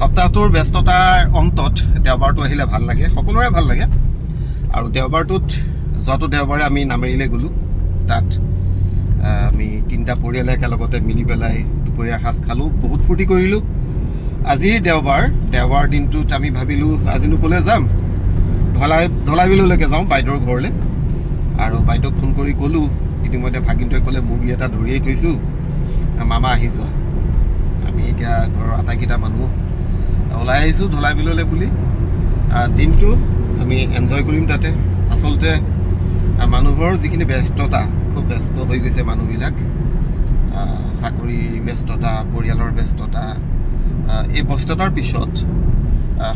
সপ্তাহটোৰ ব্যস্ততাৰ অন্তত দেওবাৰটো আহিলে ভাল লাগে, সকলোৰে ভাল লাগে। আৰু দেওবাৰটোত যোৱাটো দেওবাৰে আমি নামেৰিলৈ গ'লোঁ। তাত আমি তিনিটা পৰিয়ালে একেলগতে মিলি পেলাই দুপৰীয়াৰ সাজ খালোঁ, বহুত ফূৰ্তি কৰিলোঁ। আজিৰ দেওবাৰ দিনটোত আমি ভাবিলোঁ আজিনো ক'লৈ যাম, ঢলাইবিললৈকে যাওঁ বাইদেউৰ ঘৰলৈ। আৰু বাইদেউক ফোন কৰি ক'লোঁ, ইতিমধ্যে ভাগিনটোৱে ক'লে মুৰ্গী এটা ধৰিয়েই থৈছোঁ, মামা আহি যোৱা। আমি এতিয়া ঘৰৰ আটাইকেইটা মানুহ ওলাই আহিছোঁ ঢলাইবিললৈ বুলি। দিনটো আমি এনজয় কৰিম তাতে। আচলতে মানুহৰ যিখিনি ব্যস্ততা, খুব ব্যস্ত হৈ গৈছে মানুহবিলাক, চাকৰিৰ ব্যস্ততা, পৰিয়ালৰ ব্যস্ততা। এই ব্যস্ততাৰ পিছত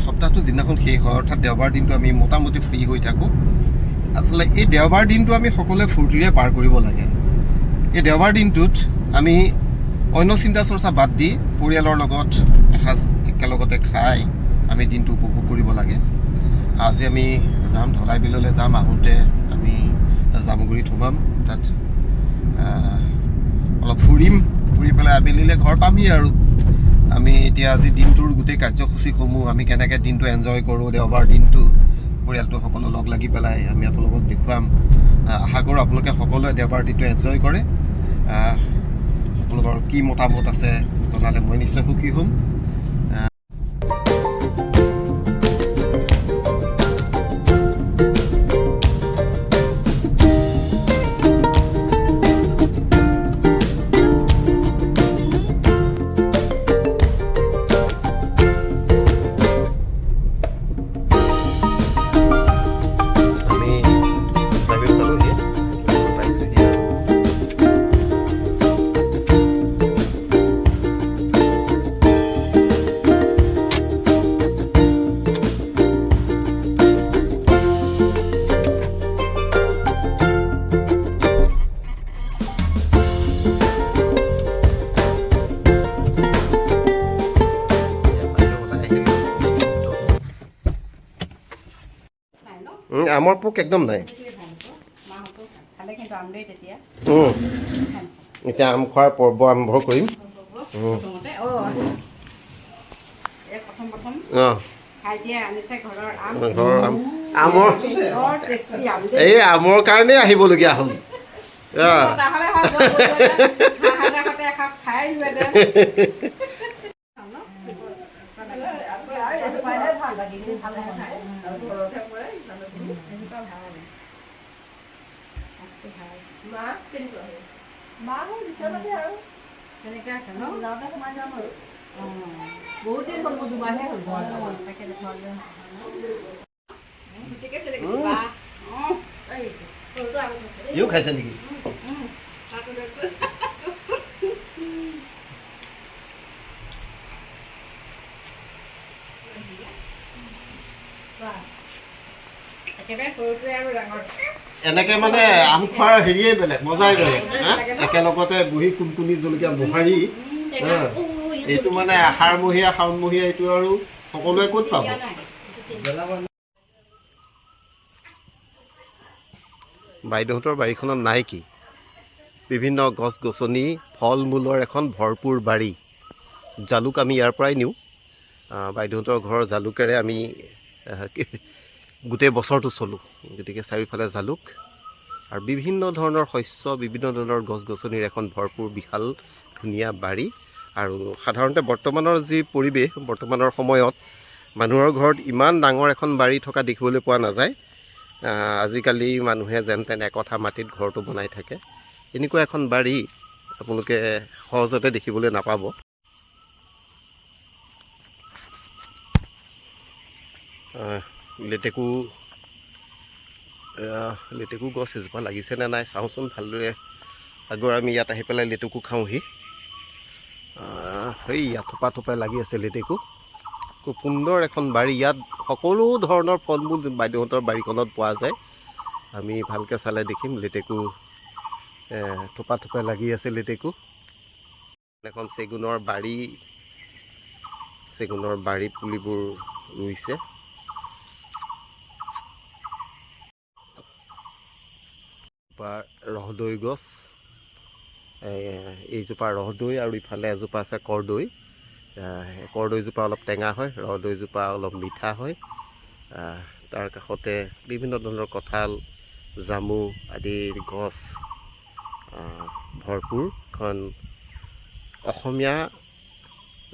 সপ্তাহটো যিদিনাখন শেষ হয়, অৰ্থাৎ দেওবাৰ দিনটো আমি মোটামুটি ফ্ৰী হৈ থাকোঁ। আচলতে এই দেওবাৰ দিনটো আমি সকলোৱে ফূৰ্তিৰে পাৰ কৰিব লাগে। এই দেওবাৰ দিনটোত আমি অন্য চিন্তা চৰ্চা বাদ দি পৰিয়ালৰ লগত এসাঁজ একেলগতে খাই আমি দিনটো উপভোগ কৰিব লাগে। আজি আমি যাম ঢলাইবিললৈ যাম। আহোঁতে আমি জামুগুৰিত সোমাম, তাত অলপ ফুৰি পেলাই আবেলিলৈ ঘৰ পামহি। আৰু আমি এতিয়া আজি দিনটোৰ গোটেই কাৰ্যসূচীসমূহ আমি কেনেকৈ দিনটো এনজয় কৰোঁ, দেওবাৰ দিনটো পৰিয়ালটো সকলো লগ লাগি পেলাই আমি আপোনালোকক দেখুৱাম। আশা কৰোঁ আপোনালোকে সকলোৱে দেওবাৰ দিনটো এনজয় কৰে। আপোনালোকৰ কি মতামত আছে জনালে মই নিশ্চয় সুখী হ'ম। আমৰ পোক একদম নাই। এতিয়া আম খোৱাৰ পৰ্ব আৰম্ভ কৰিম। এই আমৰ কাৰণেই আহিবলগীয়া হ'ল। ইও খাইছে নেকি? এনেকে মানে আম খোৱাৰ হেৰিয়ে বেলেগ, মজাই বেলেগ। একেলগতে বহি কুণকুণি জলকীয়া মোহাৰি, এইটো মানে আহাৰমহীয়া শাওণমহীয়া, এইটো আৰু সকলোৱে ক'ত পাব। বাইদেউহঁতৰ বাৰীখনত নাই কি, বিভিন্ন গছ গছনি ফল মূলৰ এখন ভৰপূৰ বাৰী। জালুক আমি ইয়াৰ পৰাই নিওঁ। বাইদেউহঁতৰ ঘৰৰ জালুকেৰে আমি গোটেই বছৰটো চলোঁ। গতিকে চাৰিওফালে জালুক আৰু বিভিন্ন ধৰণৰ শস্য, বিভিন্ন ধৰণৰ গছ গছনিৰ এখন ভৰপূৰ বিশাল ধুনীয়া বাৰী। আৰু সাধাৰণতে বৰ্তমানৰ যি পৰিৱেশ, বৰ্তমানৰ সময়ত মানুহৰ ঘৰত ইমান ডাঙৰ এখন বাৰী থকা দেখিবলৈ পোৱা নাযায়। আজিকালি মানুহে যেন তেন একঠা মাটিত ঘৰটো বনাই থাকে। এনেকুৱা এখন বাৰী আপোনালোকে সহজতে দেখিবলৈ নাপাব। লেটেকু গছ এজোপা লাগিছেনে নাই চাওঁচোন ভালদৰে। আগৰ আমি ইয়াত আহি পেলাই লেটেকু খাওঁহি। সেই থোপা থোপাই লাগি আছে লেটেকু। খুব সুন্দৰ এখন বাৰী। ইয়াত সকলো ধৰণৰ ফল মূল বাইদেউহঁতৰ বাৰীখনত পোৱা যায়। আমি ভালকৈ চালে দেখিম লেটেকু থোপা থোপাই লাগি আছে লেটেকু। এখন চেগুনৰ বাৰী পুলিবোৰ ৰুইছে। ৰহদৈ গছ, এইজোপা ৰহদৈ আৰু ইফালে এজোপা আছে কৰ্দৈ। কৰ্দৈজোপা অলপ টেঙা হয়, ৰদৈজোপা অলপ মিঠা হয়। তাৰ কাষতে বিভিন্ন ধৰণৰ কঁঠাল, জামু আদিৰ গছ ভৰপূৰ। এখন অসমীয়া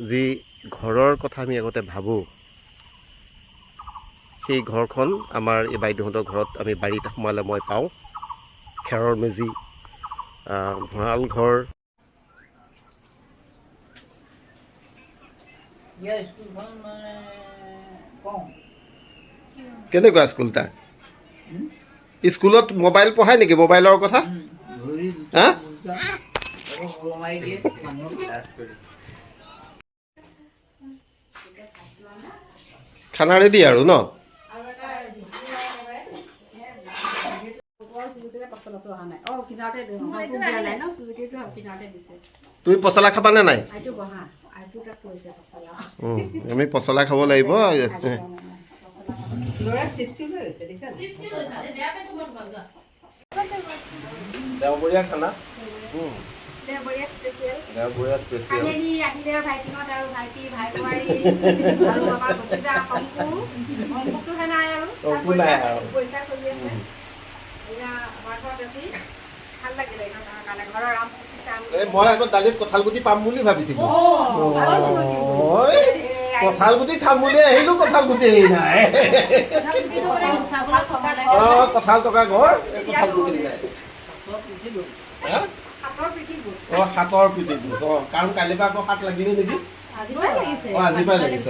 যি ঘৰৰ কথা আমি আগতে ভাবোঁ, সেই ঘৰখন আমাৰ এই বাইদেউহঁতৰ ঘৰত আমি বাৰীত সোমালে মই পাওঁ। খেৰৰ মেজি, ভঁৰাল ঘৰ। কেনেকুৱা স্কুল তাৰ? স্কুলত মোবাইল পঢ়ায় নেকি? মোবাইলৰ কথা হা? খানা ৰেডি আৰু ন? তুমি পচলা খাবানে নাই? আমি পচলা খাব লাগিব। দেওবৰীয়া খানা, দেওবৰীয়া স্পেচিয়েল। মই আকৌ দালিত কঁঠাল গুটি পাম বুলি ভাবিছিলো। কঁঠাল গুটি খাম বুলি আহিলো, কঁঠাল গুটি নাই। কঁঠাল টকা ঘৰ, কঁঠাল গুটি নাই। হাতৰ পিঠি গোচ। কাৰণ কালিৰ পৰা আকৌ হাত লাগিলে নেকি? আজিৰ পৰাই লাগিছে।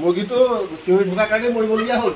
মুৰ্গীটো চিঞৰি থকাৰ কাৰণে মৰিবলগীয়া হ'ল।